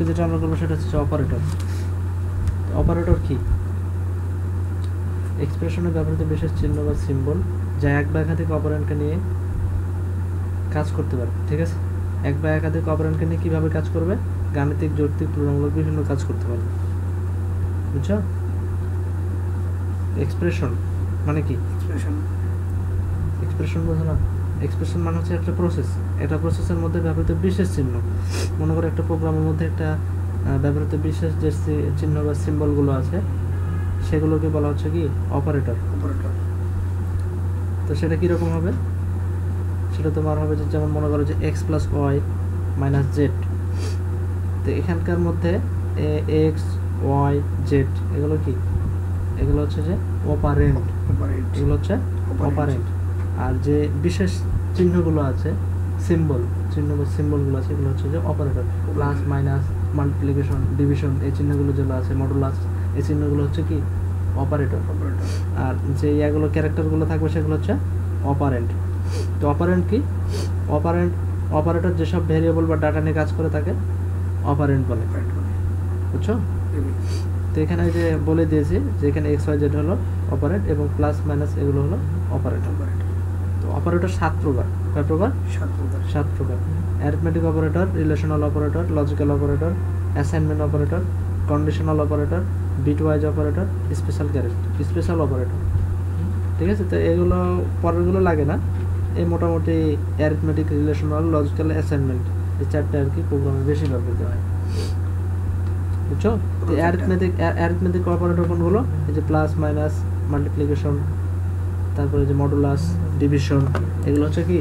আজকে যেটা আমরা করবো সেটা হচ্ছে অপারেটর। অপারেটর কি? এক্সপ্রেশনে ব্যবহৃত বিশেষ চিহ্ন বা সিম্বল যা এক বা একাধিক অপারেন্ডকে নিয়ে কাজ করতে পারে। ঠিক আছে, এক বা একাধিক অপারেন্ডকে নিয়ে কিভাবে কাজ করবে? গাণিতিক, যৌক্তিক, তুলনামূলক বিভিন্ন কাজ করতে পারবে। বুঝছো? এক্সপ্রেশন মানে কি? এক্সপ্রেশন বোঝো না? এক্সপ্রেশন মানে হচ্ছে একটা প্রসেস, একটা প্রসেসের মধ্যে ব্যবহৃত বিশেষ চিহ্ন। মনে করো একটা প্রোগ্রামের মধ্যে একটা ব্যবহৃত বিশেষ যে চিহ্ন বা সিম্বলগুলো আছে সেগুলোকে বলা হচ্ছে কি? অপারেটর। তো সেটা কীরকম হবে? সেটা তোমার হবে যে, যেমন মনে করো যে X plus Y minus Z. তো এখানকার মধ্যে এক্স, ওয়াই, জেড এগুলো কি? এগুলো হচ্ছে যে অপারেন্ড। এগুলো হচ্ছে অপারেন্ড। আর যে বিশেষ চিহ্নগুলো আছে, চিহ্ন বা সিম্বলগুলো আছে, এগুলো হচ্ছে যে operator. Plus, minus, multiplication, division এই চিহ্নগুলো যেগুলো আছে, মডুলাস এই চিহ্নগুলো হচ্ছে কি? অপারেটর। আর যে এগুলো ক্যারেক্টারগুলো থাকবে সেগুলো হচ্ছে অপারেন্ট। তো অপারেন্ট কি? অপারেটর যেসব ভেরিয়েবল বা ডাটা নিয়ে কাজ করে তাকে অপারেন্ট বলে। বুঝছো? তো এখানে যে বলে দিয়েছি যে এখানে এক্স ওয়াই জেড হলো অপারেন্ট এবং প্লাস মাইনাস এগুলো হলো অপারেটর। তো অপারেটর 7 প্রকার। কয় প্রকার? 7 প্রকার। Arithmetic operator, relational operator, logical operator, assignment operator, conditional operator, bitwise operator, special operator. ঠিক আছে, তো এগুলো পরেরগুলো লাগে না। এই মোটামুটি অ্যারিথমেটিক, রিলেশনাল, লজিক্যাল, অ্যাসাইনমেন্ট এই চারটে আর কি প্রোগ্রামে বেশি ব্যবহৃত হয়। বুঝছো? তো অ্যারিথমেটিক অপারেটর কোনগুলো? এই যে প্লাস, মাইনাস, মাল্টিপ্লিকেশন, তারপরে যে মডুলাস, ডিভিশন এগুলো হচ্ছে কি?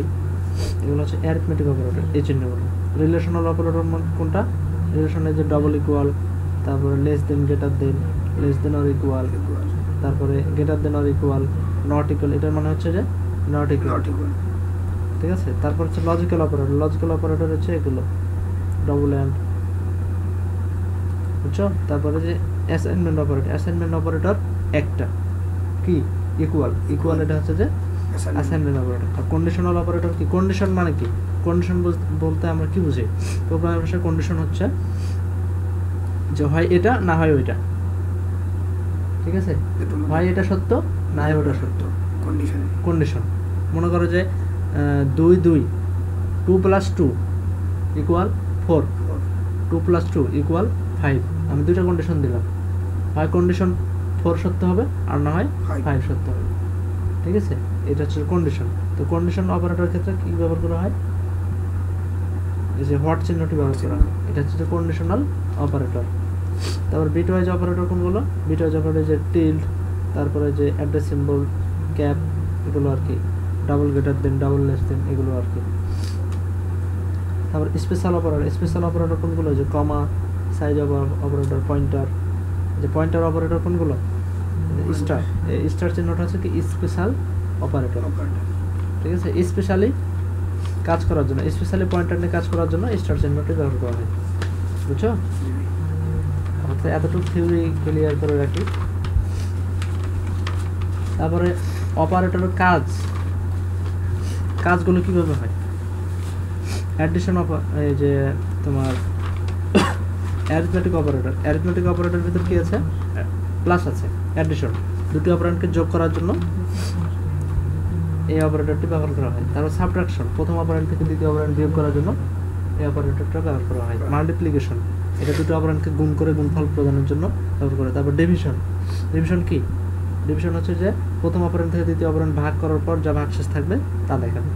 এগুলো হচ্ছে অ্যারিথমেটিক অপারেটর, এই চিহ্নগুলো। রিলেশনাল অপারেটর কোনটা? রিলেশনের যে ডবল ইকুয়াল, তারপরে less than, greater than, less than or equal, তারপরে greater than or equal, not equal, এটার মানে হচ্ছে যে নট ইকুয়াল। ঠিক আছে, তারপর হচ্ছে লজিক্যাল অপারেটর হচ্ছে এগুলো ডবল অ্যান্ড। বুঝছো? তারপরে যে অ্যাসাইনমেন্ট অপারেটর একটা কি? ইকুয়াল এটা হচ্ছে যে অ্যাসাইনমেন্ট অপারেটর। আর কন্ডিশনাল অপারেটর কি? কন্ডিশন মানে কি? কন্ডিশন বলতে আমরা কি বুঝি? প্রোগ্রামের ভাষায় কন্ডিশন হচ্ছে যে হয় এটা না হয় ওইটা। ঠিক আছে, হয় এটা সত্য না হয় ওটা সত্য। কন্ডিশন মনে করো যে 2 + 2 = 4, 2 + 2 = 5। আমি দুইটা কন্ডিশন দিলাম, হয় কন্ডিশন 4 সত্য হবে আর না হয় 5 সত্য হবে। ঠিক আছে, এটা হচ্ছে কন্ডিশন। তো কন্ডিশন অপারেটর ক্ষেত্রে কি ব্যবহার করা হয়? এই যে হোয়াট চিহ্নটি ব্যবহার করা হয়, এটা হচ্ছে কন্ডিশনাল অপারেটর। তারপর বিটওয়াইজ অপারেটর কোনগুলো? বিটওয়াইজ অপারেটর যে টিল্ড, তারপরে যে অ্যাড্রেস সিম্বল, ক্যাপ এগুলো আর কি, double greater than, double less than এগুলো আর কি। তারপর স্পেশাল অপারেটর কোনগুলো? যে কমা, সাইজ অপারেটর, পয়েন্টার। যে পয়েন্টার অপারেটর কোনগুলো? স্টার। এই স্টার চিহ্নটা হচ্ছে কি? Special operator. ঠিক আছে, স্পেশালি কাজ করার জন্য, স্পেশালি পয়েন্টার নিয়ে কাজ করার জন্য স্টার চিহ্নটি ব্যবহার করা হয়। বুঝছো? এতটুকু থিওরি ক্লিয়ার করে রাখি। তারপরে অপারেটরের কাজগুলো কিভাবে হয়? অ্যাডিশন এই যে তোমার অ্যারিথমেটিক অপারেটর ভিতর কি আছে? প্লাস আছে, অ্যাডিশন, দুটি অপারেন্ডকে যোগ করার জন্য এই অপারেটরটি ব্যবহার করা হয়। তারপর সাবট্রাকশন, প্রথম অপারেন্ড থেকে দ্বিতীয় অপারেন্ড বিয়োগ করার জন্য এই অপারেটরটা ব্যবহার করা হয়। মাল্টিপ্লিকেশন, এটা দুটো অপারেন্ডকে গুণ করে গুণফল প্রদানের জন্য ব্যবহার করে। তারপর ডিভিশন কি? ডিভিশন হচ্ছে যে প্রথম অপারেন্ড থেকে দ্বিতীয় অপারেন্ড ভাগ করার পর যা ভাগশেষ থাকবে তা দেখাবে।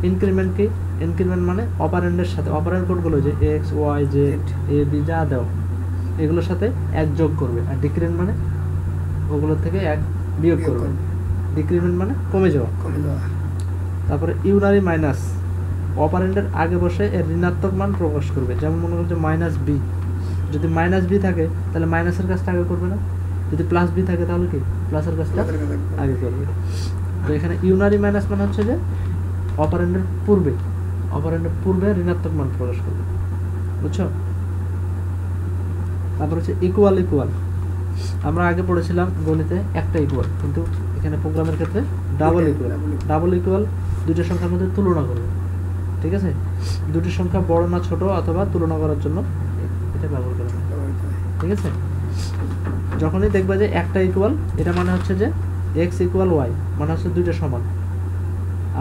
ইনক্রিমেন্ট কি? ইনক্রিমেন্ট মানে অপারেন্ডের সাথে, অপারেন্ড কোডগুলো যে এক্স, ওয়াই, জেড, এ, বি যা দাও এগুলোর সাথে 1 যোগ করবে। আর ডিক্রিমেন্ট মানে ওগুলোর থেকে 1 বিয়োগ করবে। ডিক্রিমেন্ট মানে কমে যাওয়া। তারপরে ইউনারি মাইনাস, অপারেন্ডের আগে বসে এর ঋণাত্মক মান প্রকাশ করবে। যেমন মনে করছে -b, যদি -b থাকে তাহলে মাইনাসের কাজটা আগে করবে না, যদি +b থাকে তাহলে কি? প্লাসের কাজটা আগে করবে। তো এখানে ইউনারি মাইনাস মানে হচ্ছে যে অপারেন্ডের পূর্বে ঋণাত্মক মান প্রকাশ করবে। বুঝছো? তারপর হচ্ছে ইকুয়াল। আমরা আগে পড়েছিলাম গণিতে একটা ইকুয়াল, কিন্তু এখানে প্রোগ্রামের ক্ষেত্রে ডাবল ইকুয়াল দুইটা সংখ্যার মধ্যে তুলনা করবে। ঠিক আছে, দুটি সংখ্যা বড় না ছোট অথবা তুলনা করার জন্য এটা ব্যবহার করা হয়, ঠিক আছে? যখনই দেখবে যে একটা ইকুয়াল, এটা মানে হচ্ছে যে এক্স ইকুয়াল ওয়াই, মানে হচ্ছে দুইটা সমান।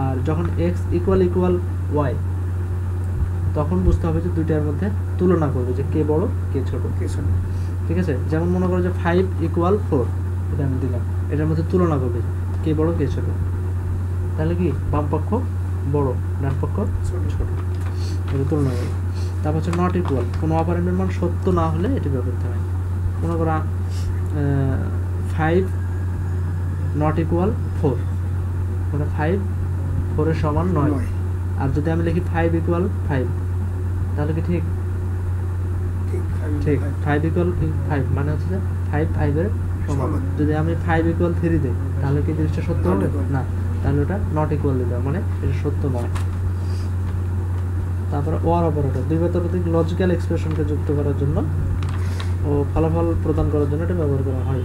আর যখন এক্স ইকুয়াল ইকুয়াল ওয়াই, তখন বুঝতে হবে যে দুইটার মধ্যে তুলনা করবে যে কে বড় কে ছোট, ঠিক আছে? যেমন মনে করো যে 5 ইকুয়াল 4, এটা আমি দিলাম, এটার মধ্যে তুলনা করবে কে বড় কে ছোট। তাহলে কি বাম পক্ষ বড়, ডান পক্ষ ছোট, এটা তুলনা করবে। তারপর হচ্ছে নট ইকুয়াল, কোনো অপারেন্ডের মান সত্য না হলে এটি ব্যবহার করতে হয়। মনে করো 5 নট ইকুয়াল 4, মানে 5 4 সমান 9। আর যদি আমি লিখি 5 ইকুয়াল 5, তাহলে কি ঠিক? ঠিক, 5 ইকুয়াল 5 মানে হচ্ছে যে 5 5 এর সমান। যদি আমি 5 ইকুয়াল 3 দিই, তাহলে কি জিনিসটা সত্য হবে না, তাহলে ওটা নট ইকুয়াল দিতে হবে, মানে এটা সত্য নয়। তারপরে ওয়ার অপারেটর, দুই বাস্তবিক লজিক্যাল এক্সপ্রেশনকে যুক্ত করার জন্য ও ফলাফল প্রদান করার জন্য এটা ব্যবহার করা হয়।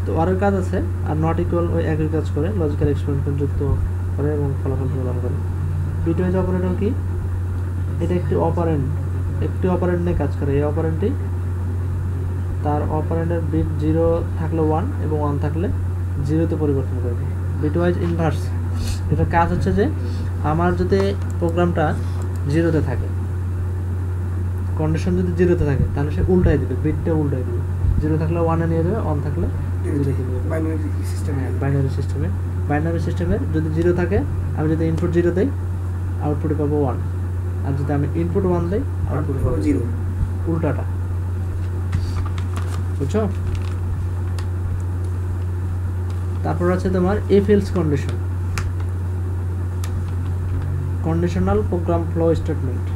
তো ওয়ারের কাজ আছে, আর নট ইকুয়াল ওই একই কাজ করে, লজিক্যাল এক্সপ্রেশনকে যুক্ত করে এবং ফলাফল প্রদান করে। বিটওয়াইজ অপারেটর কি? এটা একটি অপারেন্ড নিয়ে কাজ করে। এই অপারেন্টটি তার অপারেন্ডের বিট 0 থাকলে 1 এবং 1 থাকলে 0-তে পরিবর্তন করবে। বিটওয়াইজ ইনভার্স, এটার কাজ হচ্ছে যে আমার যদি প্রোগ্রামটা 0-তে থাকে, কন্ডিশন যদি 0-তে থাকে, তাহলে সে উল্টাই দিবে, বিটটা উল্টাই দিবে। 0 থাকলে 1-এ নিয়ে যাবে, 1 থাকলে 0-তে নিয়ে যাবে। বাইনারি সিস্টেমে যদি 0 থাকে, আমি যদি ইনপুট 0 দেই, আউটপুটে পাবো 1। আর যদি আমি ইনপুট 1 দেই, আউটপুটে পাবো 0, উল্টাটা। বুঝছো? তারপর আছে তোমার if else condition, conditional program flow statement.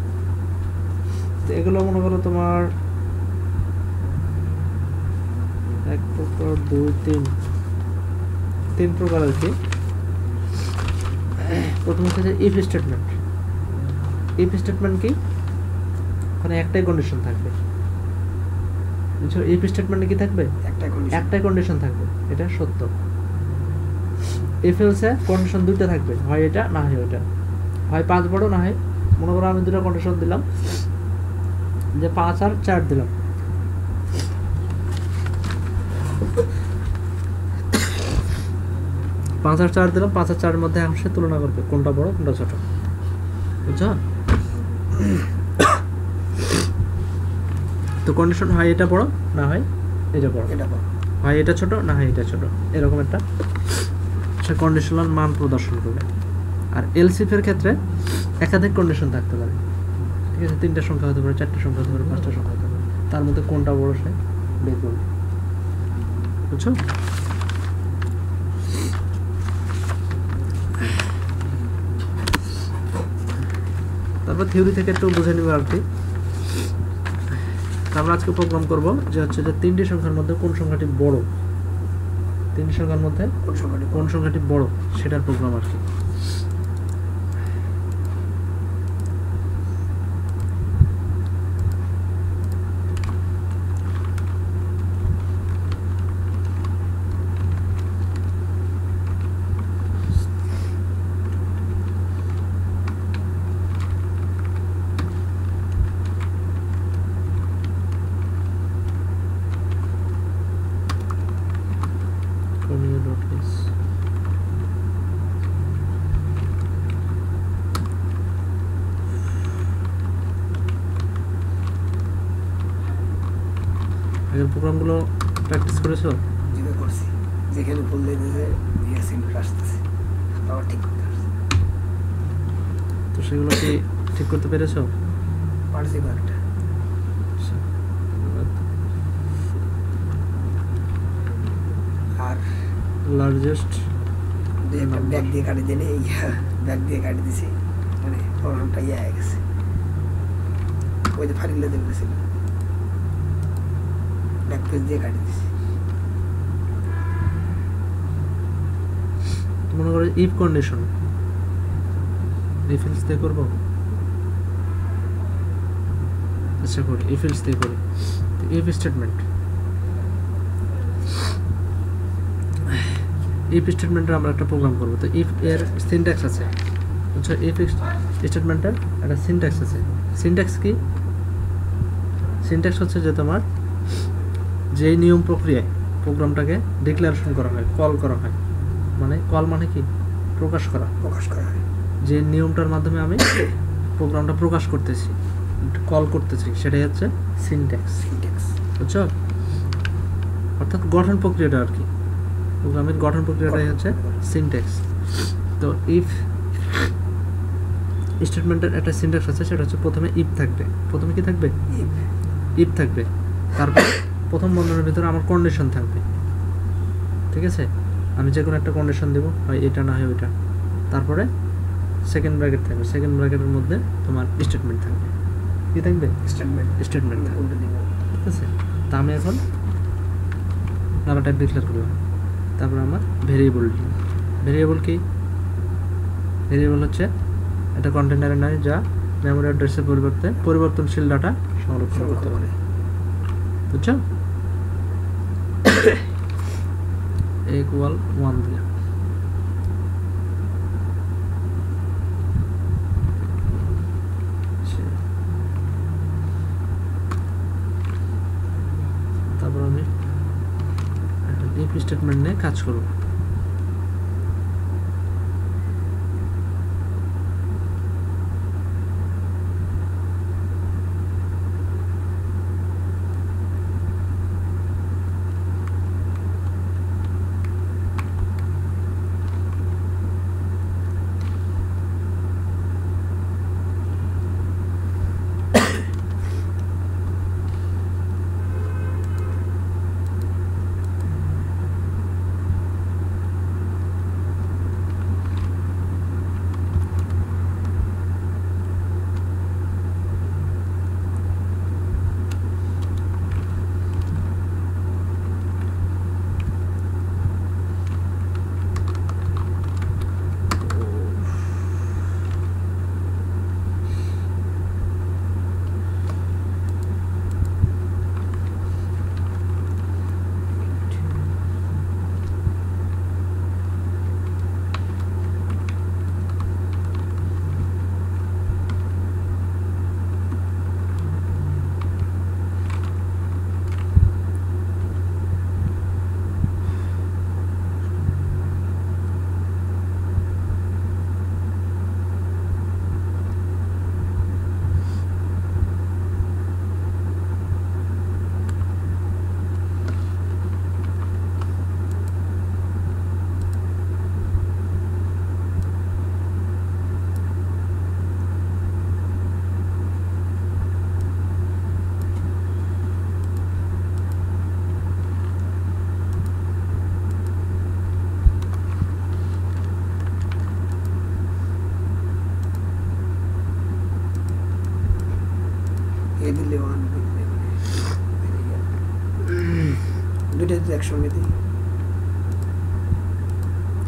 তো এগুলো মনে করো তোমার 1 প্রকার 2 3 প্রকার আর কি। প্রথম হচ্ছে যে ইফ স্টেটমেন্ট। ইফ স্টেটমেন্ট কি? ওখানে একটাই কন্ডিশন থাকবে। বুঝছো? ইফ স্টেটমেন্টে কি থাকবে? একটাই কন্ডিশন থাকবে, এটা সত্য। ইফ এলসে কন্ডিশন দুইটা থাকবে, হয় এটা না হয় ওইটা, হয় 5 বড় না হয়, মনে করো আমি দুটো কন্ডিশন দিলাম যে 5 আর 4 দিলাম। পাঁচ আর 4 দিলাম, 5 আর 4 এর মধ্যে অংশে তুলনা করবে কোনটা বড় কোনটা ছোট। বুঝছো? তো কন্ডিশন হয় এটা বড় না হয় এটা বড়, হয় এটা ছোট না হয় এটা ছোট, এরকম একটা সে কন্ডিশনাল মান প্রদর্শন করবে। আর এলসিফ এর ক্ষেত্রে একাধিক কন্ডিশন থাকতে পারে, ঠিক আছে? 3টা সংখ্যা হতে পারে, 4টা সংখ্যা হতে পারে, 5টা সংখ্যা হতে পারে, তার মধ্যে কোনটা বড় সে বের করবে। বুঝছো? তারপর থিওরি থেকে একটু বুঝে নিবে আর কি। তারপর আজকে প্রোগ্রাম করব যে হচ্ছে যে 3টি সংখ্যার মধ্যে কোন সংখ্যাটি বড়, 3টি সংখ্যার মধ্যে কোন সংখ্যাটি বড় সেটার প্রোগ্রাম আর কি। আগের প্রোগ্রামগুলো প্র্যাকটিস করেছো? যেটা করছি, যেখানে ভুল দিয়েছে রিয়াসিনটা আসতেছে, আবার ঠিক করতে আসছে। তো সেগুলো কি ঠিক করতে পেরেছো? পারছি কয়েকটা। আর লার্জেস্ট একটা ব্যাগ দিয়ে কাটি দিলে, ব্যাগ দিয়ে কাটি দিছি, মানে প্রোগ্রামটা হয়ে গেছে। ওই যে ফারিগুলো দেখতেছিল, ব্যাক পেজ দিয়ে কাটি দিছি। মনে করো ইফ কন্ডিশন, ইফ এলস দিয়ে করবো। আচ্ছা করি, ইফ এলস দিয়ে করি। তো ইফ স্টেটমেন্ট, ইফ স্টেটমেন্টের আমরা একটা প্রোগ্রাম করবো। তো ইফ এর সিনট্যাক্স আছে, বুঝছো? ইফ স্টেটমেন্টের একটা সিনট্যাক্স আছে। সিনট্যাক্স কি? সিনট্যাক্স হচ্ছে যে তোমার যেই নিয়ম প্রক্রিয়ায় প্রোগ্রামটাকে ডিক্লারেশন করা হয়, কল করা হয়, মানে কল মানে কি প্রকাশ করা হয়, যে নিয়মটার মাধ্যমে আমি প্রোগ্রামটা প্রকাশ করতেছি, কল করতেছি, সেটাই হচ্ছে সিনট্যাক্স। বুঝছো? অর্থাৎ গঠন প্রক্রিয়াটা আর কি, প্রোগ্রামের গঠন প্রক্রিয়াটাই হচ্ছে সিনট্যাক্স। তো ইফ স্টেটমেন্টের একটা সিনট্যাক্স আছে, সেটা হচ্ছে প্রথমে ইফ থাকবে। প্রথমে কি থাকবে? ইফ থাকবে। তারপর প্রথম বন্ধনীর ভিতরে আমার কন্ডিশন থাকবে, ঠিক আছে? আমি যে কোনো একটা কন্ডিশন দেবো, হয় এটা না হয় ওইটা। তারপরে সেকেন্ড ব্র্যাকেট থাকবে, সেকেন্ড ব্র্যাকেটের মধ্যে তোমার স্টেটমেন্ট থাকবে। কি থাকবে? স্টেটমেন্ট থাকবে, ঠিক আছে? তা আমি এখন ডাটা টাইপ ডিক্লেয়ার করলাম। তারপর আমার ভেরিয়েবল কি? ভেরিয়েবল হচ্ছে একটা কন্টেনারের নাম যা মেমোরি অ্যাড্রেসের পরিবর্তে পরিবর্তনশীল ডাটা সংরক্ষণ করতে পারে। বুঝছো? =1 দিলাম। তারপর আমি ইফ স্টেটমেন্ট নিয়ে কাজ করব।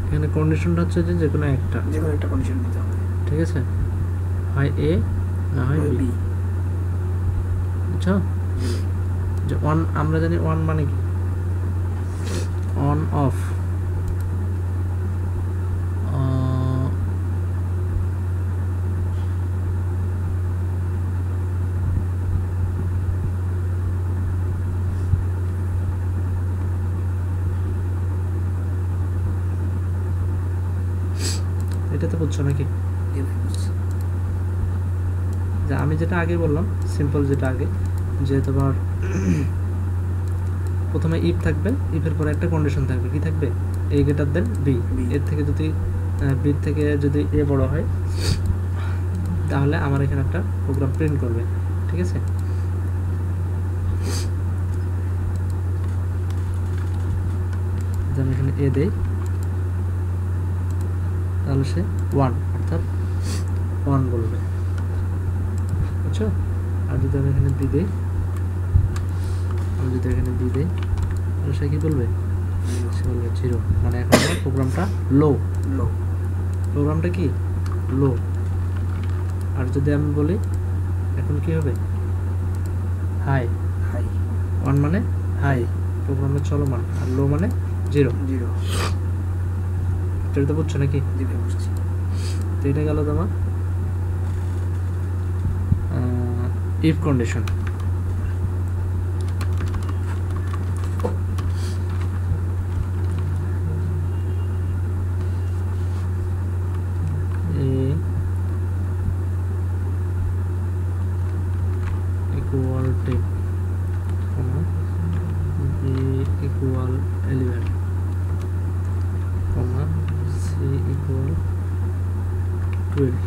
এখানে কন্ডিশনটা হচ্ছে যে কোনো একটা কন্ডিশন দিতে হবে, ঠিক আছে? হয় এ না হয় বি। বুঝছো? যে অন, আমরা জানি অন মানে কি, অন অফ। এটা তো বুঝছো নাকি? যে আমি যেটা আগে বললাম, সিম্পল যেটা আগে, যে তোমার প্রথমে ইফ থাকবে, ইফের পরে একটা কন্ডিশন থাকবে, কি থাকবে? এ গ্রেটার দেন বি। এর থেকে যদি বির থেকে যদি এ বড় হয়, তাহলে আমার এখানে একটা প্রোগ্রাম প্রিন্ট করবে, ঠিক আছে? আমি এখানে এ দেই, তাহলে সে 1 অর্থাৎ 1 বলবে। বুঝছো? আর যদি আমি এখানে বি দেই, তাহলে সে কি বলবে? সে বলবে 0, মানে এখন আমার প্রোগ্রামটা লো। প্রোগ্রামটা কি লো। আর যদি আমি বলি এখন কি হবে? হাই। 1 মানে হাই, প্রোগ্রামের চলমান, আর লো মানে 0। এটা তো বুঝছো নাকি? তো এটা গেল তোমার if condition. equal 10, comma b equal 11, comma c equal 12,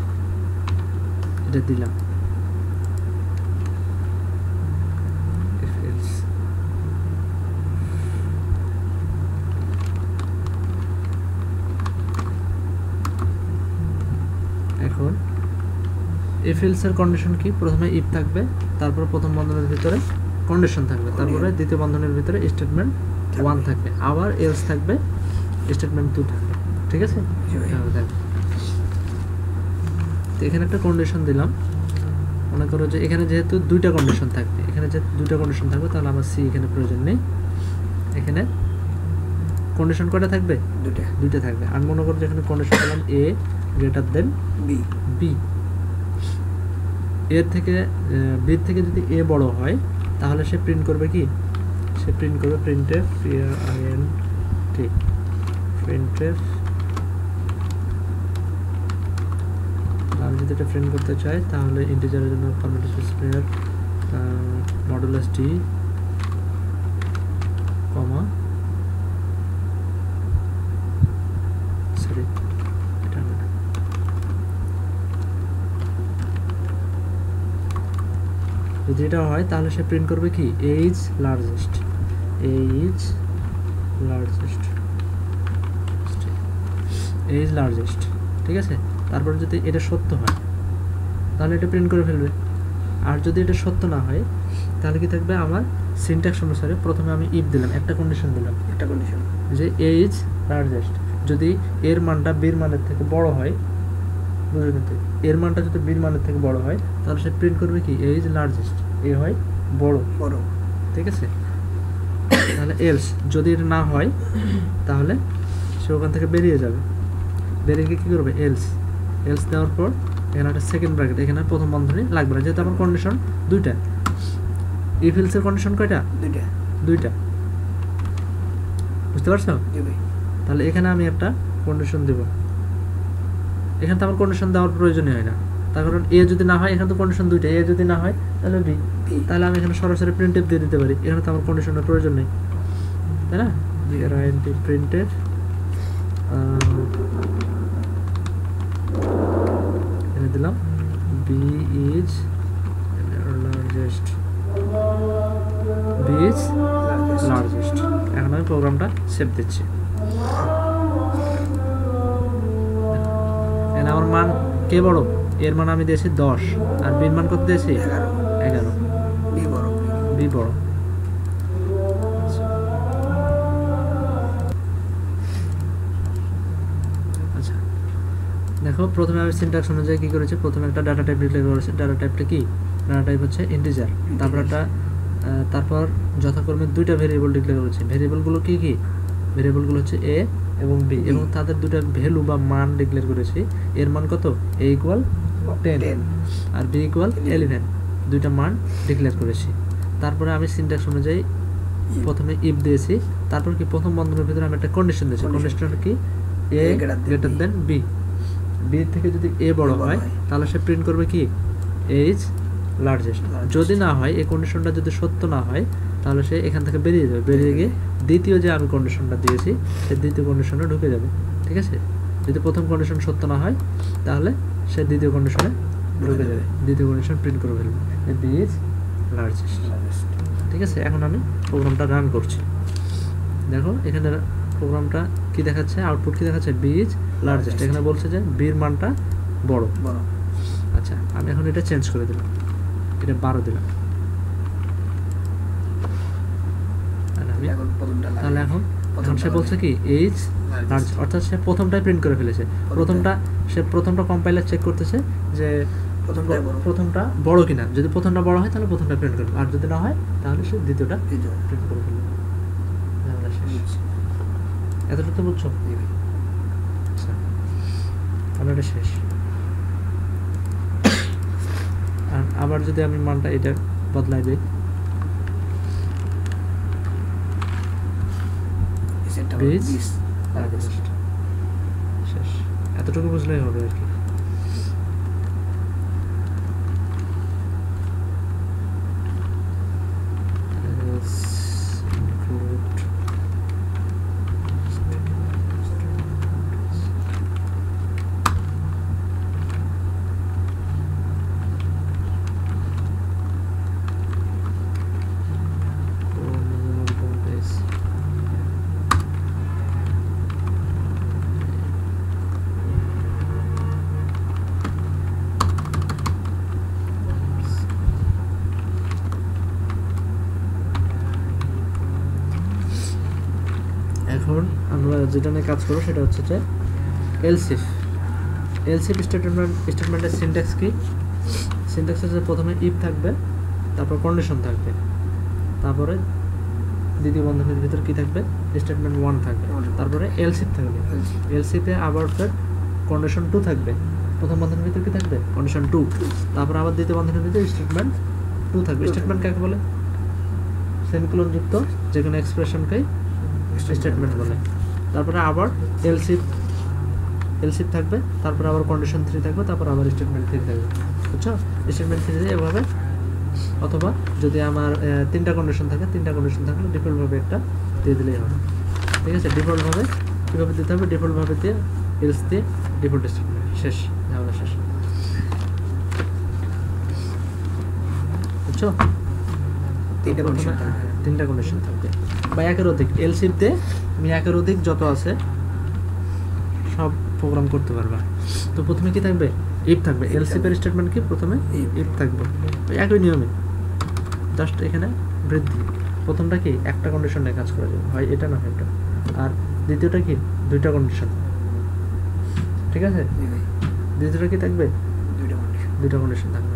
এটা দিলাম। if else এখন if else এর কন্ডিশন কি, প্রথমে if থাকবে, তারপর প্রথম বন্ধনীর ভিতরে কন্ডিশন থাকবে, তারপরে দ্বিতীয় বন্ধনীর ভিতরে স্টেটমেন্ট 1 থাকবে, আবার else থাকবে, স্টেটমেন্ট 2 থাকবে। ঠিক আছে, এভাবে থাকবে। তো এখানে একটা কন্ডিশন দিলাম, মনে করো যে এখানে যেহেতু দুইটা কন্ডিশন থাকবে, এখানে যে দুইটা কন্ডিশন থাকবে তাহলে আমার সি এখানে প্রয়োজন নেই। এখানে কন্ডিশন কয়টা থাকবে, দুইটা থাকবে। আর মনে করো যে এখানে কন্ডিশন দিলাম এ গ্রেটার দেন বি, এর থেকে বি থেকে যদি এ বড় হয় তাহলে সে প্রিন্ট করবে কি, সে প্রিন্ট করবে প্রিন্টএফ প্রিন্টএফ। আমি যদি এটা প্রিন্ট করতে চাই তাহলে ইন্টিজারের জন্য ফরম্যাট স্পেসিফায়ার মডুলাস ডি কমা সরি এটা না, যদি এটা হয় তাহলে সে প্রিন্ট করবে কি age largest, age largest, age largest. ঠিক আছে, তারপর যদি এটা সত্য হয় তাহলে এটা প্রিন্ট করে ফেলবে। আর যদি এটা সত্য না হয় তাহলে কি থাকবে, আমার সিনট্যাক্স অনুসারে প্রথমে আমি ইফ দিলাম, একটা কন্ডিশন দিলাম, একটা কন্ডিশন যে এইজ লার্জেস্ট, যদি এর মানটা বির মানের থেকে বড় হয়, বুঝে নিতে, এর মানটা যদি বির মানের থেকে বড় হয় তাহলে সে প্রিন্ট করবে কি এইজ লার্জেস্ট, এ হয় বড়। ঠিক আছে, তাহলে এলস যদি এটা না হয় তাহলে সে ওখান থেকে বেরিয়ে যাবে, বেরিয়ে গিয়ে কী করবে এলস, এলস দেওয়ার পর এখানে একটা সেকেন্ড ব্র্যাকেট, এখানে প্রথম বন্ধনী লাগবে না, যেহেতু আমার কন্ডিশন দুইটা। ইফ এলসের কন্ডিশন কয়টা, দুইটা। বুঝতে পারছো? তাহলে এখানে আমি একটা কন্ডিশন দেব, এখানে তো আমার কন্ডিশন দেওয়ার প্রয়োজনই হয় না, তার কারণ এ যদি না হয়, এখানে তো কন্ডিশন দুইটা, এ যদি না হয় তাহলে বি, তাহলে আমি এখানে সরাসরি প্রিন্টএফ দিয়ে দিতে পারি, এখানে তো আমার কন্ডিশনের প্রয়োজন নেই, তাই না? প্রিন্টেড এনে দিলাম B is largest, B is largest. এখন আমি প্রোগ্রামটা সেভ দিচ্ছি। এখানে আমার মান কে বড়, এর মান আমি দিয়েছি 10 আর বির মান কত দিয়েছি 11, বি বড়। আচ্ছা দেখো, প্রথমে আমি সিনট্যাক্স অনুযায়ী কী করেছি, প্রথমে একটা ডাটা টাইপ ডিক্লেয়ার করেছি। ডাটা টাইপটা কি, ডাটা টাইপ হচ্ছে ইন্টিজার। তারপর যথাক্রমে দুইটা ভেরিয়েবল ডিক্লেয়ার করেছি। ভেরিয়েবলগুলো কি কি, ভেরিয়েবলগুলো হচ্ছে এ এবং বি, এবং তাদের দুটা ভ্যালু বা মান ডিক্লেয়ার করেছি। এর মান কত, এ ইকুয়াল 10 আর বি ইকুয়াল 11, দুইটা মান ডিক্লেয়ার করেছি। তারপরে আমি সিনট্যাক্স অনুযায়ী প্রথমে ইফ দিয়েছি, তারপর কি প্রথম বন্ধনীর ভিতরে আমি একটা কন্ডিশন দিয়েছি। কন্ডিশনটা কি, এ গ্রেটার দেন বি, বি থেকে যদি এ বড় হয় তাহলে সে প্রিন্ট করবে কি এইজ লার্জেস্ট। যদি না হয়, এই কন্ডিশনটা যদি সত্য না হয় তাহলে সে এখান থেকে বেরিয়ে যাবে, বেরিয়ে গিয়ে দ্বিতীয় যে আমি কন্ডিশনটা দিয়েছি সেই দ্বিতীয় কন্ডিশনে ঢুকে যাবে। ঠিক আছে, যদি প্রথম কন্ডিশন সত্য না হয় তাহলে সে দ্বিতীয় কন্ডিশনে ঢুকে যাবে, দ্বিতীয় কন্ডিশন প্রিন্ট করে ফেলবে বি ইজ লার্জেস্ট। ঠিক আছে, এখন আমি প্রোগ্রামটা রান করছি। দেখো এখানে প্রোগ্রামটা কি দেখাচ্ছে, আউটপুট কি দেখাচ্ছে, বি ইজ লার্জেস্ট। এখানে বলছে যে বির মানটা বড়। আচ্ছা, আমি এখন এটা চেঞ্জ করে দিলাম, এটা 12 দিলাম। তাহলে এখন সে বলছে কি এইজ লার্জ, অর্থাৎ সে প্রথমটাই প্রিন্ট করে ফেলেছে। প্রথমটা কম্পাইলার চেক করতেছে যে প্রথমটা বড় কিনা, যদি প্রথমটা বড় হয় তাহলে প্রথমটা প্রিন্ট করবে, আর যদি না হয় তাহলে সে দ্বিতীয়টা প্রিন্ট করে ফেলবে। এতটুকু তো বুঝছো? আচ্ছা, তাহলে এটা শেষ। আর আবার যদি আমি মানটা এটা বদলাই দিই, শেষ। এতটুকু বুঝলেই হবে আর কি। এখন আমরা যেটা নিয়ে কাজ করবো সেটা হচ্ছে যে এলসিফ। এলসিফ স্টেটমেন্টের সিনট্যাক্স কি? সিনট্যাক্স হচ্ছে প্রথমে ইফ থাকবে, তারপর কন্ডিশন থাকবে, তারপরে দ্বিতীয় বন্ধনীর ভিতর কি থাকবে? স্টেটমেন্ট 1 থাকবে, তারপরে এলসিফ থাকবে। এলসিফে আবার ফের কন্ডিশন 2 থাকবে, প্রথম বন্ধনীর ভিতর কি থাকবে? কন্ডিশন 2, তারপর আবার দ্বিতীয় বন্ধনীর ভিতর স্টেটমেন্ট 2 থাকবে। স্টেটমেন্ট কাকে বলে? সেমিকোলন যুক্ত যে কোনো এক্সপ্রেশনকেই স্টেটমেন্ট বলে। তারপরে আবার এলসিফ থাকবে, তারপর আবার কন্ডিশন 3 থাকবে, তারপর আবার স্টেটমেন্ট 3 থাকবে। বুঝছো? স্টেটমেন্ট 3 দিয়ে এভাবে, অথবা যদি আমার 3টা কন্ডিশন থাকে, 3টা কন্ডিশন থাকলে ডিফল্টভাবে একটা দিয়ে দিলেই হবে। ঠিক আছে? ডিফল্টভাবে কীভাবে দিতে হবে? ডিফল্টভাবে দিয়ে এলস দিয়ে ডিফল্ট স্টেটমেন্ট শেষ, ঝামেলা শেষ। বুঝছো? 3টা কন্ডিশন থাকবে বা একের অধিক। এলসিফ দিয়ে তুমি একের অধিক যত আছে সব প্রোগ্রাম করতে পারবা। তো প্রথমে কি থাকবে? ইফ থাকবে। এলসিফের স্টেটমেন্ট কি? প্রথমে ইফ থাকবে, একই নিয়মে, জাস্ট এখানে বৃদ্ধি। প্রথমটা কি? একটা কন্ডিশন নিয়ে কাজ করা যাবে, হয় এটা না হয় এটা। আর দ্বিতীয়টা কি? 2টা কন্ডিশন। ঠিক আছে? দ্বিতীয়টা কি থাকবে? 2টা কন্ডিশন থাকবে।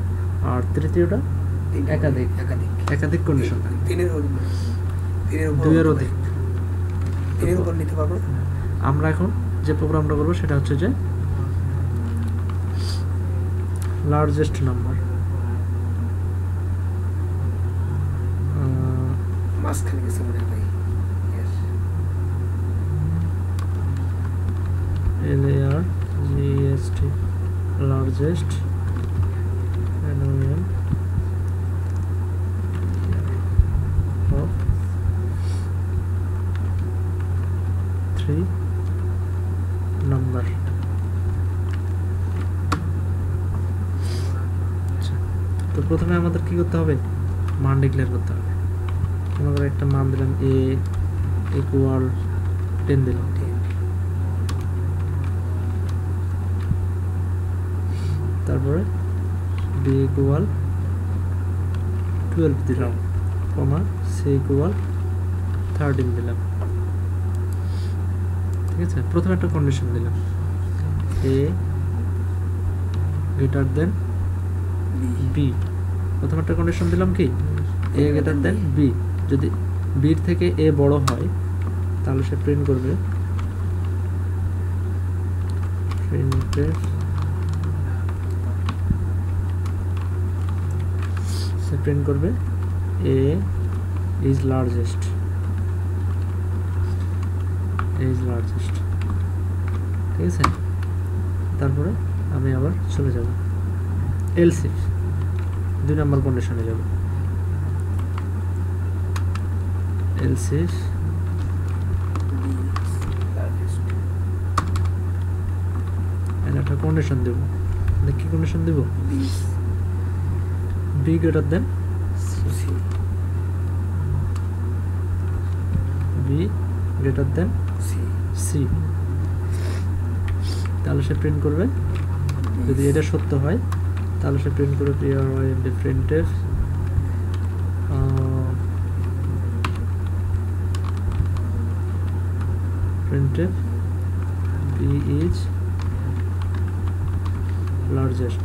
আর তৃতীয়টা একাধিক কন্ডিশন থাকবে, 2-এর অধিক। আমরা এখন যে প্রোগ্রামটা করবো সেটা হচ্ছে যে largest number, LARGEST, largest of 3 number. তো প্রথমে আমাদের কি করতে হবে? মান ডিক্লেয়ার করতে হবে। মনে করে একটা মান দিলাম a equal 10 দিলাম, তারপরে b equal 12 দিলাম, কমা c equal 13 দিলাম। ঠিক আছে? প্রথমে একটা কন্ডিশন দিলাম, a greater than b। প্রথম একটা কন্ডিশন দিলাম কি? a greater than b। যদি b এর থেকে a বড় হয় তাহলে সে প্রিন্ট করবে a is largest। ঠিক আছে? তারপরে আমি আবার চলে যাব এলসিফ, 2 নম্বর কন্ডিশনে যাব। এলসিফ একটা কন্ডিশন দেব। কি কন্ডিশন দেব? b greater than c। b greater than c, তাহলে সে প্রিন্ট করবে, যদি এটা সত্য হয় তাহলে সে প্রিন্ট করবে printf b is largest।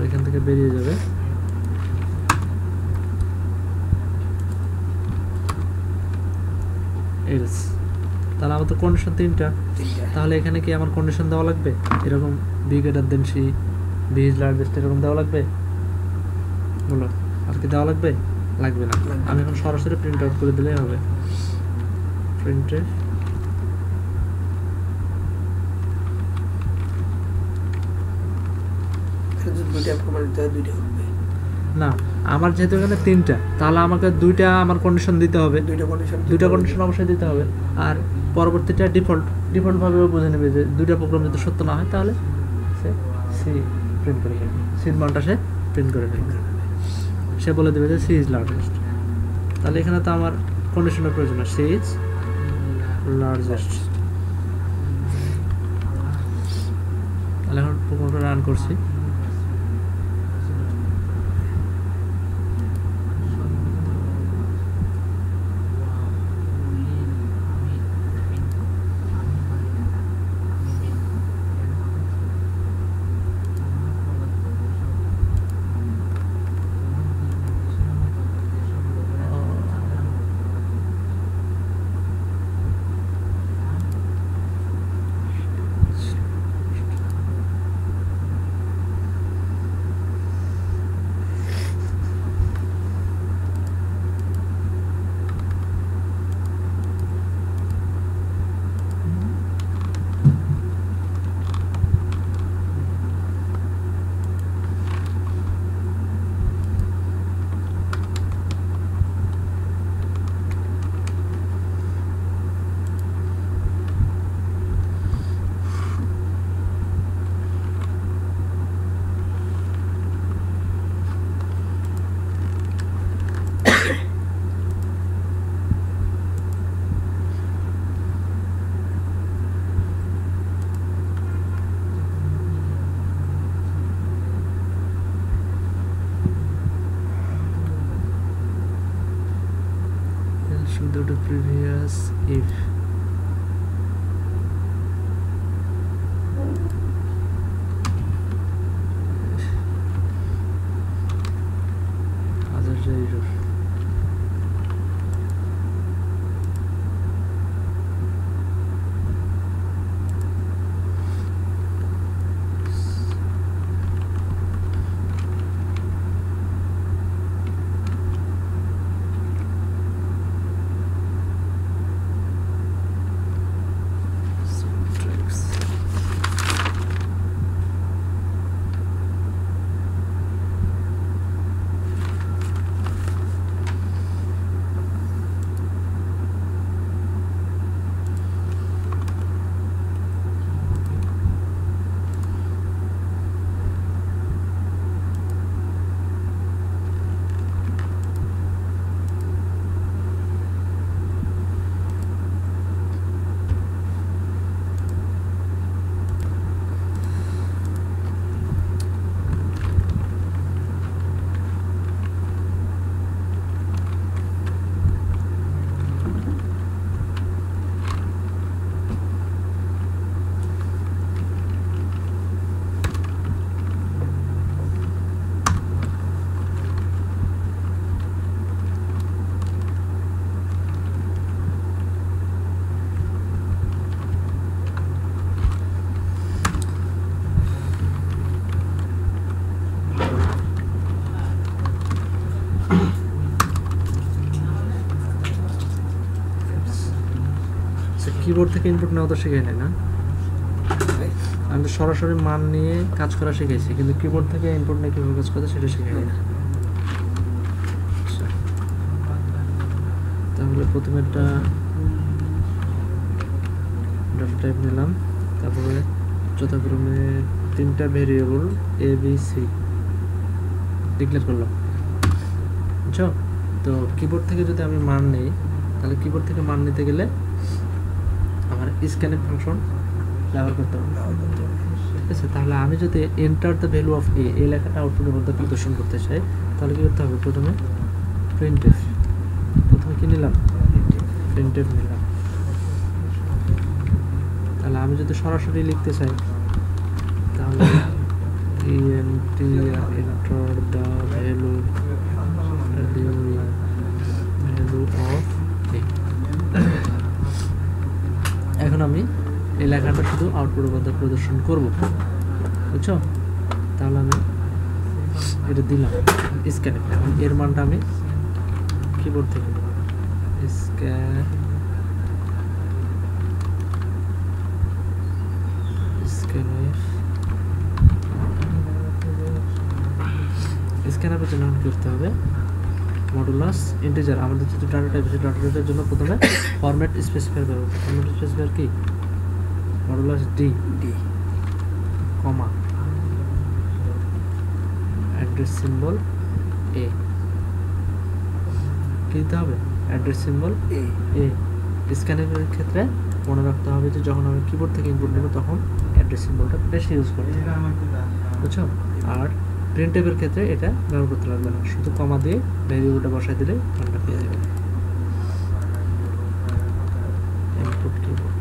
এখান থেকে বেরিয়ে যাবে এলস। তাহলে আমার তো কন্ডিশন 3টা, তাহলে এখানে কি আমার কন্ডিশন দেওয়া লাগবে এরকম b greater than c, b is largest এরকম দেওয়া লাগবে? বলো, আর কি দেওয়া লাগবে? লাগবে না। আমি এখন সরাসরি প্রিন্ট আউট করে দিলেই হবে। printf না, আমার যেহেতু এখানে 3টা, তাহলে আমাকে 2টা আমার কন্ডিশন দিতে হবে, 2টা কন্ডিশন অবশ্যই দিতে হবে। আর পরবর্তীটা ডিফল্টভাবে বুঝে নেবে যে 2টা প্রোগ্রাম যদি সত্য না হয় তাহলে সে সি প্রিন্ট করে ফেলবে, সির মানটা সে প্রিন্ট করে ফেলবে। সে বলে দেবে যে সি ইজ লার্জেস্ট। তাহলে এখানে তো আমার কন্ডিশনের প্রয়োজন না, সি ইজ লার্জেস্ট। তাহলে এখন প্রোগ্রামটা রান করছি। without a previous if. Other error. Keyboard থেকে ইনপুট নেওয়া তো শেখাই নাই না, আমি তো সরাসরি মান নিয়ে কাজ করা শিখেছি, কিন্তু কিবোর্ড থেকে ইনপুট নিয়ে কীভাবে কাজ করতে সেটা শেখাই না। তাহলে প্রথমে একটা ডাটা টাইপ নিলাম, তারপরে যথাক্রমে 3টা variable A B C declare করলাম, বুঝছো? তো কিবোর্ড থেকে যদি আমি মান নিই, তাহলে কিবোর্ড থেকে মান নিতে গেলে আমার স্ক্যানএফ ফাংশন ব্যবহার করতে হবে, ঠিক আছে? তাহলে আমি যদি এন্টার দ্য ভ্যালু অফ এ এই লেখাটা আউটপুটের মধ্যে প্রদর্শন করতে চাই, তাহলে কী করতে হবে? প্রথমে প্রিন্টএফ, প্রথমে কী নিলাম? প্রিন্টএফ নিলাম। তাহলে আমি যদি সরাসরি লিখতে চাই, তাহলে এন্টার দ্য ভ্যালু অফ এ। এখন আমি এই লেখাটা শুধু আউটপুটের মধ্যে প্রদর্শন করব, বুঝছো? তাহলে আমি এটা দিলাম স্ক্যান। এখন এর মানটা আমি কিবোর্ড থেকে স্ক্যানারের জন্য কি করতে হবে? মডুলাস ইন্টিজার, আমাদের যেহেতু ডাটা টাইপ আছে, ডাটা টাইপের জন্য প্রথমে ফরম্যাট স্পেসিফায়ার ব্যবহার করতে। ফরম্যাট স্পেসিফায়ার কি? Modulus D comma address symbol এ। কি দিতে হবে? অ্যাড্রেস সিম্বল এ। স্ক্যানের ক্ষেত্রে মনে রাখতে হবে যে যখন আমি কিবোর্ড থেকে ইনপুট নেব তখন অ্যাড্রেস সিম্বলটা বেশি ইউজ করতে হবে, বুঝছো? আর প্রিন্টএফের ক্ষেত্রে এটা ব্যবহার করতে লাগবে না, শুধু কমা দিয়ে ভ্যারিয়েবলটা বসাই দিলে মানটা পেয়ে যাবে। ইনপুট কিবোর্ড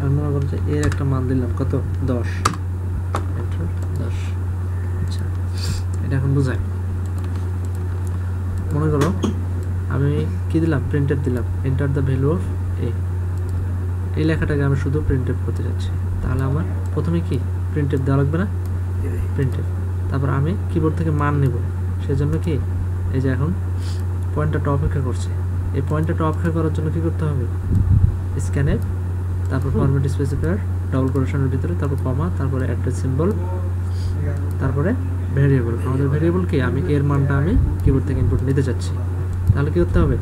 আমি মনে করো যে এর একটা মান দিলাম কত 10 এন্টার 10। আচ্ছা এটা এখন বোঝাই। মনে করো আমি কি দিলাম প্রিন্টএফ দিলাম এন্টার দ্য ভ্যালু অফ এ, এই লেখাটাকে আমি শুধু প্রিন্টএফ করতে যাচ্ছি। তাহলে আমার প্রথমে কি প্রিন্টএফ দেওয়া লাগবে না, প্রিন্টএফ। তারপর আমি কিবোর্ড থেকে মান নেব, সেজন্য কি এই যে এখন পয়েন্টারটা অপেক্ষা করছে, এই পয়েন্টারটা অপেক্ষা করার জন্য কি করতে হবে স্ক্যানএফ, তারপর ফরম্যাট স্পেসিফায়ার ডাবল কোটেশনের ভিতরে, তারপর কমা, তারপরে অ্যাড্রেস সিম্বল, তারপরে ভেরিয়েবল। আমাদের ভেরিয়েবল কি আমি এর মানটা আমি কিবোর্ড থেকে ইনপুট নিতে চাচ্ছি, তাহলে কি করতে হবে,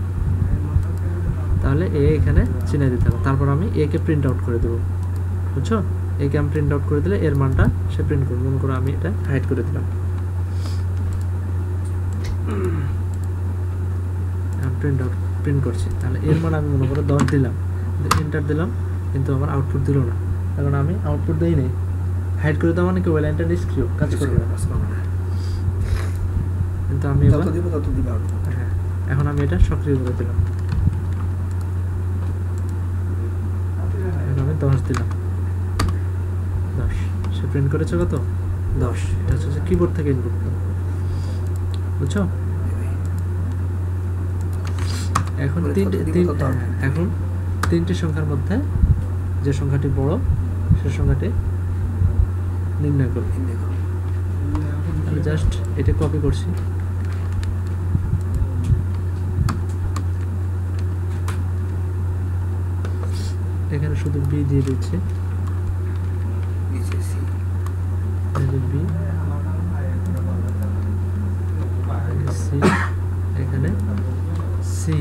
তাহলে এ এখানে চিনে দিতে হবে। তারপর আমি এ কে প্রিন্ট আউট করে দেবো, বুঝছো? এ কে আমি প্রিন্ট আউট করে দিলে এর মানটা সে প্রিন্ট করবে। মনে করো আমি এটা হাইড করে দিলাম, প্রিন্ট করছি, তাহলে এর মান আমি মনে করো 10 দিলাম, এন্টার দিলাম, কিন্তু আমার আউটপুট দিল না, কারণ আমি আউটপুট দিই নাই। হাইড করে দেওয়া মানে কি ওই লাইনটা নিষ্ক্রিয়, কাজ করবে না। কিন্তু আমি এবার হ্যাঁ এখন আমি এটা সক্রিয় করে দিলাম, আমি 10 দিলাম, 10 সে প্রিন্ট করেছে কত 10। এটা হচ্ছে কিবোর্ড থেকে ইনপুট, বুঝছো? এখন এখন তিনটি সংখ্যার মধ্যে যে সংখ্যাটি বড় সে সংখ্যাটি নির্ণয় করব। আমি জাস্ট এটা কপি করছি, এখানে শুধু বি দিয়ে দিচ্ছি, বি সি, এখানে সি।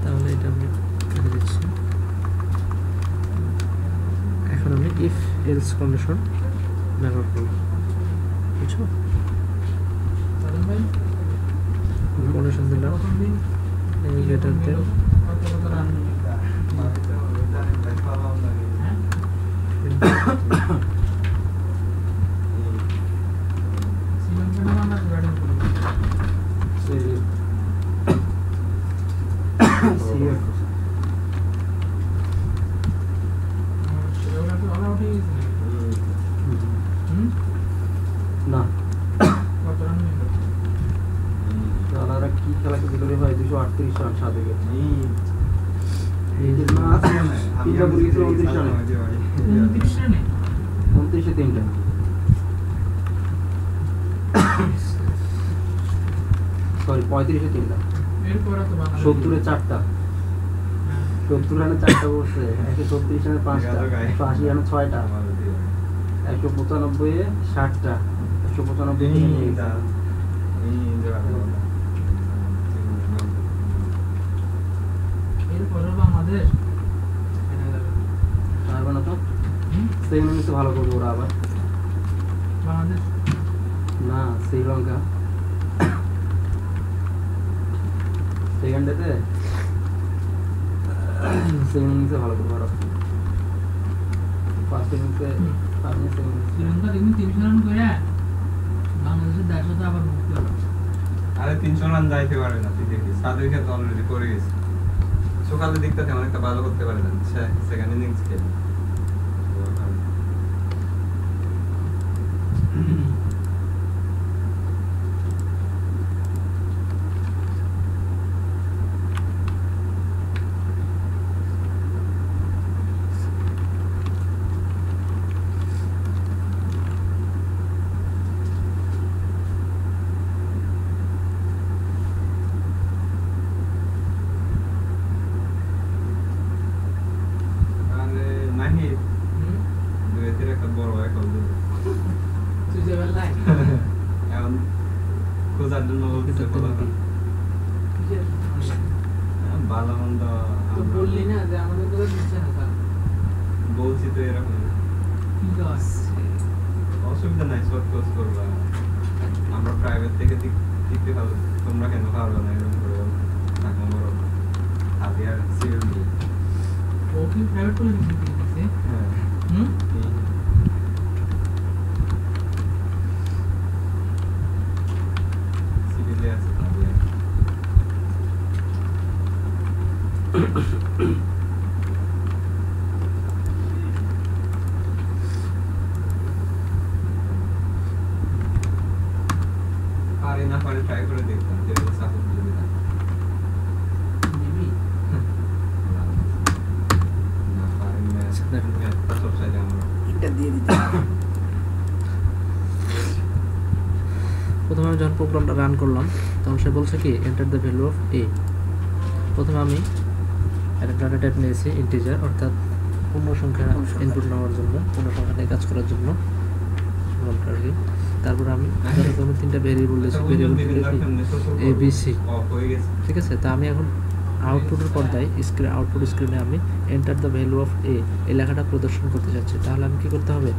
তাহলে এটা আমি কেটে দিচ্ছি। এখন আমি ইফ এলস কন্ডিশন ব্যবহার করব, বুঝছো? কন্ডিশন দিলাম গ্রেটার দেন না তারা কি খেলা কি করে ভাই 238 রান সাথে গেছে এই যে না আছে না তিনটা বলি 29 রানে 29 তিনটা সরি 35 তিনটা এরপর তো বাংলা 70 এ চারটা 70 রানে চারটা বসে 136 রানে পাঁচটা 180 রানে ছয়টা 195 এ 60টা 195 এ এই এরপর বাংলাদেশ পারবে না তো সেকেন্ড ইনিংসে ভালো করবে ওরা আবার বাংলাদেশ না শ্রীলঙ্কা সেকেন্ডেতে সেকেন্ড ইনিংসে ভালো করবে ওরা ফার্স্ট ইনিংসে শ্রীলঙ্কা দেখুন 300 রান করে বাংলাদেশের 150 আবার মুক্তি হলো। আরে 300 রান যাইতে পারবে না, তুই দেখিস সাদের খেতে অলরেডি করে গেছে। সকালে দেখতে তেমন একটা ভালো করতে পারে না, সেকেন্ড ইনিংস খেলে বলছি তো এরকম অসুবিধা নাই, শর্ট কোর্স করবা, আমরা প্রাইভেট থেকে শিখতে পারবো, তোমরা কেন পারবে না এরকম করে থাকবো বড় হাতে আর সিরিয়াল দিয়ে ও কি প্রাইভেট করে দিচ্ছে। হ্যাঁ সিরিয়াল পারি না পারি ট্রাই করে দেখতাম যে সাপোর্ট দিবে না না পারি না একটা সব সাইডে আমরা এটা দিয়ে দিতে প্রথমে আমি যখন প্রোগ্রামটা রান করলাম তখন সে বলছে কি এন্টার দ্য ভ্যালু অফ এ। প্রথমে আমি একটা ডাটা টাইপ নিয়েছি ইন্টিজার, অর্থাৎ পূর্ণ সংখ্যা ইনপুট নেওয়ার জন্য, পূর্ণ সংখ্যা নিয়ে কাজ করার জন্য আর কি। তারপরে আমি যথাক্রমে 3টা ভেরিয়েবল দিয়েছি, variable A B C, off হয়ে গেছে। ঠিক আছে। তো আমি এখন আউটপুটের পর্দায় আউটপুট স্ক্রিনে আমি এন্টার দ্য ভ্যালু অফ এ এই লেখাটা প্রদর্শন করতে চাচ্ছি। তাহলে আমি কি করতে হবে?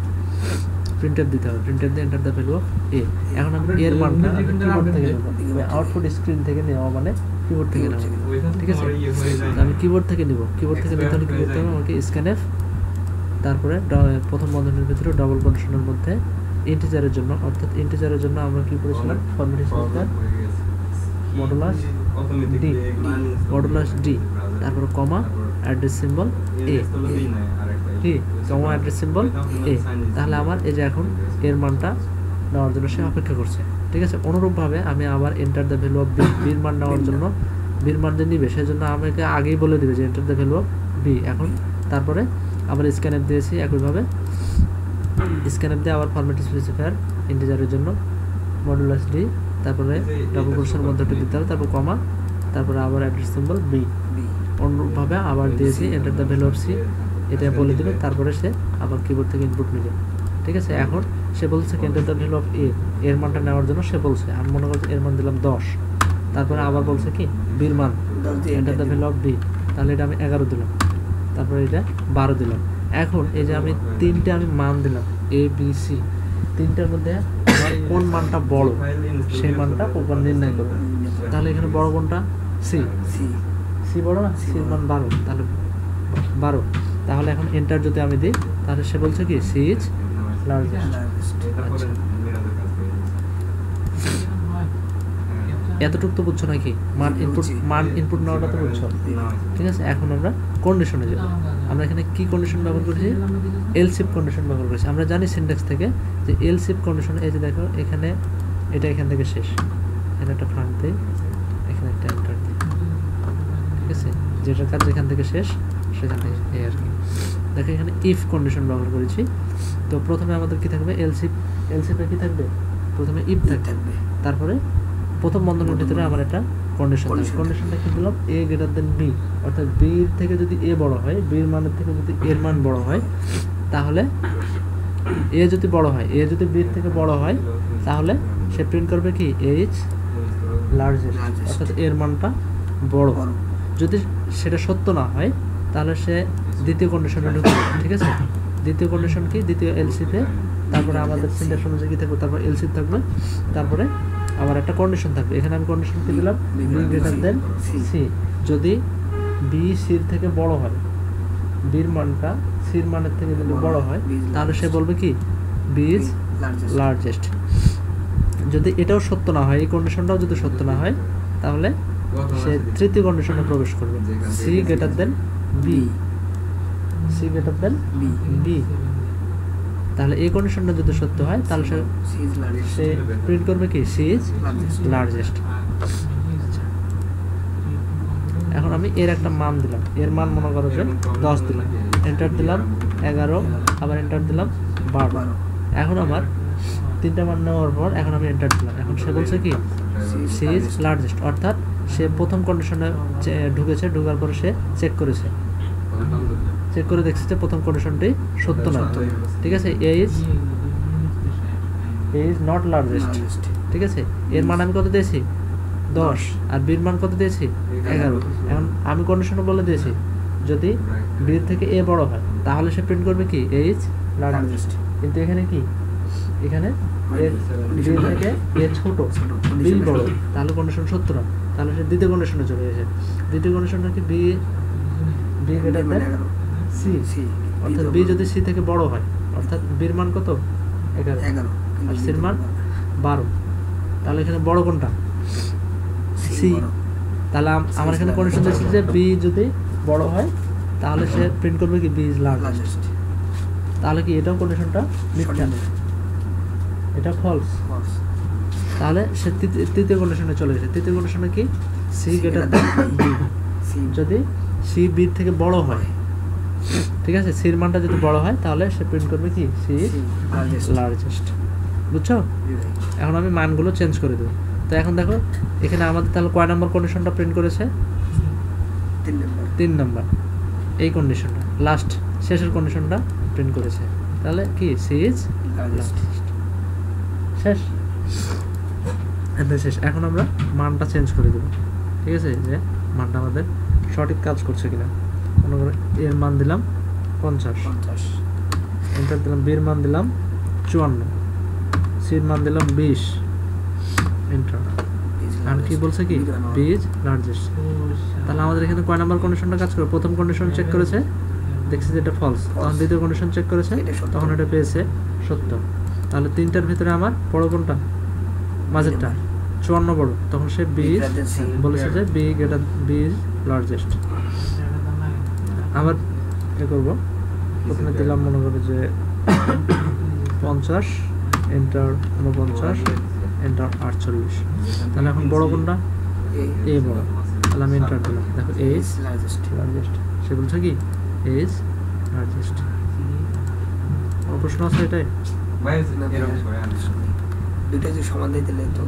প্রিন্টএফ দিতে হবে। প্রিন্টএফ দিয়ে এন্টার দ্য ভ্যালু অফ এ। এখন আমি এর মানটা কিবোর্ড থেকে নেব, আউটপুট স্ক্রিন থেকে নেওয়া মানে কিবোর্ড থেকে নেব, ঠিক আছে। আমি কিবোর্ড থেকে নিব। কিবোর্ড থেকে নিতে হলে কি করতে হবে? আমাকে স্ক্যানএফ, তারপরে প্রথম বন্ধনীর ভিতরে ডবল কন্ডিশনের মধ্যে ইন্টিজারের জন্য, অর্থাৎ ইন্টিজারের জন্য আমরা কি করেছিলাম? Format specifier modulus D, modulus D, তারপরে কমা অ্যাড্রেস সিম্বল এ, কি কমা অ্যাড্রেস সিম্বল এ। তাহলে আমার এই যে এখন এর মানটা নেওয়ার জন্য সে অপেক্ষা করছে, ঠিক আছে। অনুরূপভাবে আমি আবার enter the value of B, বির মান নেওয়ার জন্য, বির মান যে নিবে সেজন্য আমাকে আগেই বলে দিবে যে enter the value of B. এখন তারপরে আবার স্ক্যানএফ দিয়েছি একইভাবে, স্ক্যানএফ দিয়ে আবার ফরম্যাট স্পেসিফায়ার ইন্টিজারের জন্য মডুলাস ডি, তারপরে ডাবল কোটেশনের মধ্যে দিতে হবে, তারপর কমা, তারপরে আবার অ্যাড্রেস সিম্বল বি। অনুরূপভাবে আবার দিয়েছি enter the value of C, এটা বলে দিল। তারপরে সে আবার কিবোর্ড থেকে ইনপুট নিবে, ঠিক আছে। এখন সে বলছে এন্টার দ্য ভ্যালু অফ এ, এর মানটা নেওয়ার জন্য সে বলছে, আমি মনে করছি এর মান দিলাম 10, তারপরে আবার বলছে কি বির মান enter the value of B, তাহলে এটা আমি 11 দিলাম, তারপরে এটা 12 দিলাম। এখন এই যে আমি 3টে আমি মান দিলাম এ বি সি, 3টার মধ্যে কোন মানটা বড় সেই মানটা প্রোগ্রাম নির্ণয় করবে। তাহলে এখানে বড় কোনটা? সি, সি বড় না? সির মান 12, তাহলে 12। তাহলে এখন এন্টার যদি আমি দিই তাহলে সে বলছে কি সি ইজ লার্জেস্ট। এতটুকু তো বুঝছো নাকি? মান ইনপুট নেওয়াটা তো বুঝছো, ঠিক আছে। এখন আমরা কন্ডিশনে যাব। আমরা এখানে কি কন্ডিশন ব্যবহার করেছি? এলস ইফ কন্ডিশন ব্যবহার করেছি। আমরা জানি সিনট্যাক্স থেকে যে এলস ইফ কন্ডিশন, এই যে দেখো এখানে এটা এখান থেকে শেষ, এখানে একটা ফ্রান্ট দিই, এখানে একটা এন্টার দিই, ঠিক আছে। যেটার কাজ যেখান থেকে শেষ সেখান থেকে এই আর কি। দেখো এখানে ইফ কন্ডিশন ব্যবহার করেছি। তো প্রথমে আমাদের কি থাকবে? এলস ইফে কি থাকবে? প্রথমে ইফ থাকবে, তারপরে প্রথম বন্ধনীর ভিতরে আমার একটা কন্ডিশন থাকবে। কন্ডিশনটা কি দিলাম? এ গ্রেটার দেন বি, অর্থাৎ বির থেকে যদি এ বড় হয়, বির মানের থেকে যদি এর মান বড় হয়, তাহলে এ যদি বড় হয়, এ যদি বির থেকে বড় হয়, তাহলে সে প্রিন্ট করবে কি এ ইজ লার্জেস্ট, অর্থাৎ এর মানটা বড়। যদি সেটা সত্য না হয় তাহলে সে দ্বিতীয় কন্ডিশনে ঢুকবে, ঠিক আছে। দ্বিতীয় কন্ডিশন কি? দ্বিতীয় এলসিতে, তারপরে আমাদের সিনট্যাক্স অনুযায়ী কি থাকবে? তারপর এলসি থাকবে, তারপরে আবার একটা কন্ডিশন থাকবে। এখানে আমি কন্ডিশন কি দিলাম? B greater than C. যদি বি সির থেকে বড় হয়, বির মানটা সির মানের থেকে যদি বড় হয়, তাহলে সে বলবে কি বি ইজ লার্জেস্ট। যদি এটাও সত্য না হয়, এই কন্ডিশনটাও যদি সত্য না হয়, তাহলে সে তৃতীয় কন্ডিশনে প্রবেশ করবে, C greater than B, C greater than B. তাহলে এই কন্ডিশনটা যদি সত্য হয় তাহলে সে প্রিন্ট করবে কি সি ইজ লার্জেস্ট। এখন আমি এর একটা মান দিলাম, এর মান মনে করো যে 10 দিলাম, এন্টার দিলাম 11, আবার এন্টার দিলাম 12। এখন আমার 3টা মান নেওয়ার পর এখন আমি এন্টার দিলাম। এখন সে বলছে কি সি ইজ লার্জেস্ট, অর্থাৎ সে প্রথম কন্ডিশনে ঢুকেছে, ঢোকার পরে সে চেক করেছে, চেক করে দেখছে যে প্রথম কন্ডিশনটি সত্য নয়, ঠিক আছে। এ ইজ নট লার্জেস্ট, ঠিক আছে। এর মান আমি কত দিয়েছি? 10, আর বির মান কত দিয়েছি? 11। এখন আমি কন্ডিশনে বলে দিয়েছি যদি বির থেকে এ বড় হয় তাহলে সে প্রিন্ট করবে কি এ ইজ লার্জেস্ট। কিন্তু এখানে কি, এখানে বি থেকে এ ছোট, বি বড়, তাহলে কন্ডিশন সত্য না। তাহলে সে দ্বিতীয় কন্ডিশনে চলে গেছে। দ্বিতীয় কন্ডিশনটা কি বি গ্রেটার দেন সি, অর্থাৎ বি যদি সি থেকে বড় হয়, অর্থাৎ বির মান কত? 11, আর সির মান 12। তাহলে এখানে বড় কোনটা? সি। তাহলে আমার এখানে কন্ডিশন দিয়েছে যে বি যদি বড় হয় তাহলে সে প্রিন্ট করবে কি বি ইজ লার্জেস্ট। লার্জেস্ট তাহলে কি এটাও কন্ডিশনটা মিথ্যা, এটা ফলস। ফলস তাহলে সে তৃতীয় কন্ডিশনে চলে গেছে। তৃতীয় কন্ডিশনে কি C greater than B, C যদি সি বির থেকে বড় হয়, ঠিক আছে, সির মানটা যদি বড় হয় তাহলে সে প্রিন্ট করবে কি সি ইজ লার্জেস্ট লার্জেস্ট। বুঝছো? এখন আমি মানগুলো চেঞ্জ করে দেবো। তো এখন দেখো এখানে আমাদের তাহলে কয় নম্বর কন্ডিশনটা প্রিন্ট করেছে? 3 নম্বর 3 নম্বর। এই কন্ডিশনটা লাস্ট শেষের কন্ডিশনটা প্রিন্ট করেছে, তাহলে কি সি ইজ লার্জেস্ট শেষ। শেষ। এখন আমরা মানটা চেঞ্জ করে দেবো, ঠিক আছে, যে মানটা আমাদের সঠিক কাজ করছে কিনা। মনে করে এর মান দিলাম 50, 50 এন্টার দিলাম, বির মান দিলাম 54, সির মান দিলাম 20, এন্টার। আর কি বলছে কি বি ইজ লার্জেস্ট। তাহলে আমাদের এখানে কয় নাম্বার কন্ডিশনটা কাজ করে? প্রথম কন্ডিশন চেক করেছে, দেখছে যে এটা ফলস, তখন দ্বিতীয় কন্ডিশন চেক করেছে, তখন এটা পেয়েছে সত্য। তাহলে তিনটার ভিতরে আমার বড় কোনটা? মাঝেরটা 54 বড়, তখন সে বি বলেছে যে B greater B is largest. আবার কি করব? প্রথমে দিলাম মনে করো যে 50, এন্টার 49, এন্টার 48। তাহলে এখন বড় কোনটা? এ বড়, তাহলে আমি এন্টার দিলাম। দেখো এ ইজ লার্জেস্ট লার্জেস্ট। সে বলছে কি এ ইজ লার্জেস্ট। প্রশ্ন আছে এটাই? ভাই এরকম করে দুটো যদি সমান দিয়ে দিলে তো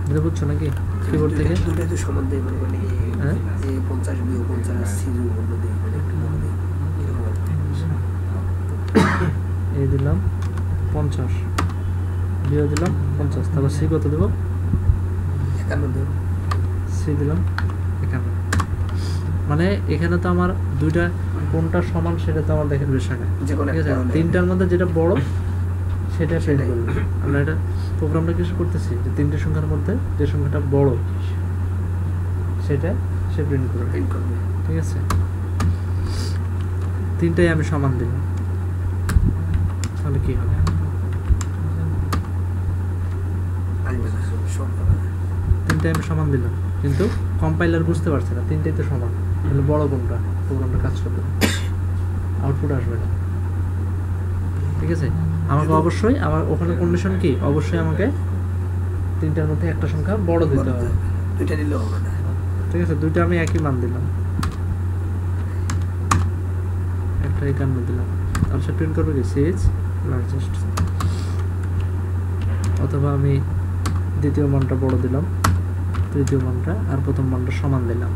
বুঝতে পারছো নাকি কিবোর্ড থেকে? দুটো যদি সমান দিয়ে মনে করি হ্যাঁ যে 50 বিয়োগ 50 সি যোগ দিয়ে মানে একটু মনে দিই এরকম এই দিলাম 50, বিও দিলাম 50, তারপর সি কত দেবো? 51 দেব সি দিলাম 51। মানে এখানে তো আমার দুইটা কোনটা সমান সেটা তো আমার দেখার বিষয় না, যে কোনো ঠিক আছে। একটা হলে তিনটার মধ্যে যেটা বড় সেটা প্রিন্ট সেটাই। করবে। আমরা এটা প্রোগ্রামটা কিছু করতেছি যে তিনটে সংখ্যার মধ্যে যে সংখ্যাটা বড় সেটা সে প্রিন্ট করবে, প্রিন্ট করবে ঠিক আছে। তিনটাই আমি সমান দিলাম, তাহলে কি হবে? আসবে না সব হবে না। তিনটাই আমি সমান দিলাম, কিন্তু কম্পাইলার বুঝতে পারছে না তিনটাই তো সমান, তাহলে বড় কোনটা প্রোগ্রামটা কাজ করবে, আউটপুট আসবে না, ঠিক আছে। আমাকে অবশ্যই আমার ওখানে কন্ডিশন কি, অবশ্যই আমাকে তিনটার মধ্যে একটা সংখ্যা বড় দিতে হবে, দুইটা নিলেও হবে না, ঠিক আছে। দুইটা আমি একই মান দিলাম, একটা 51 দিলাম, তাহলে সে প্রিন্ট করবে কি সি ইজ লার্জেস্ট। অথবা আমি দ্বিতীয় মানটা বড় দিলাম, তৃতীয় মানটা আর প্রথম মানটা সমান দিলাম,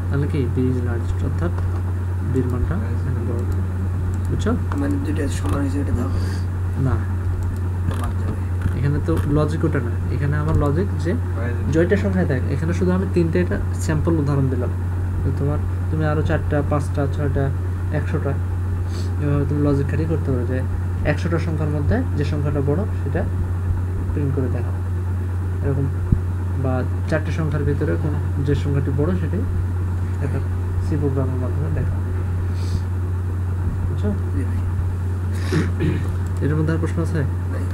তাহলে কি বি ইজ লার্জেস্ট, অর্থাৎ বির মানটা এখানে বড়। বুঝছো? মানে দুইটা সমান হয়েছে এটা তো হবে না, না, এটা বাদ যাবে। এখানে তো লজিক ওটা না, এখানে আমার লজিক যে জয়টা সংখ্যায় দেখ, এখানে শুধু আমি তিনটে এটা স্যাম্পল উদাহরণ দিলাম। তো তুমি আরও 4টা 5টা 6টা 100টা এভাবে তুমি লজিক খাটিয়ে করতে পারো যে 100টা সংখ্যার মধ্যে যে সংখ্যাটা বড় সেটা প্রিন্ট করে দেখাও এরকম, বা 4টে সংখ্যার ভিতরে কোন যে সংখ্যাটি বড় সেটি একটা সি প্রোগ্রামের মাধ্যমে দেখাও। বুঝছো? জি ভাই, এটার মধ্যে আর প্রশ্ন আছে? নাই।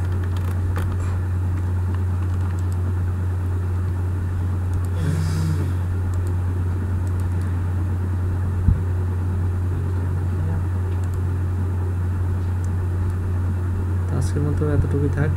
আজকের মতো এতটুকুই থাক।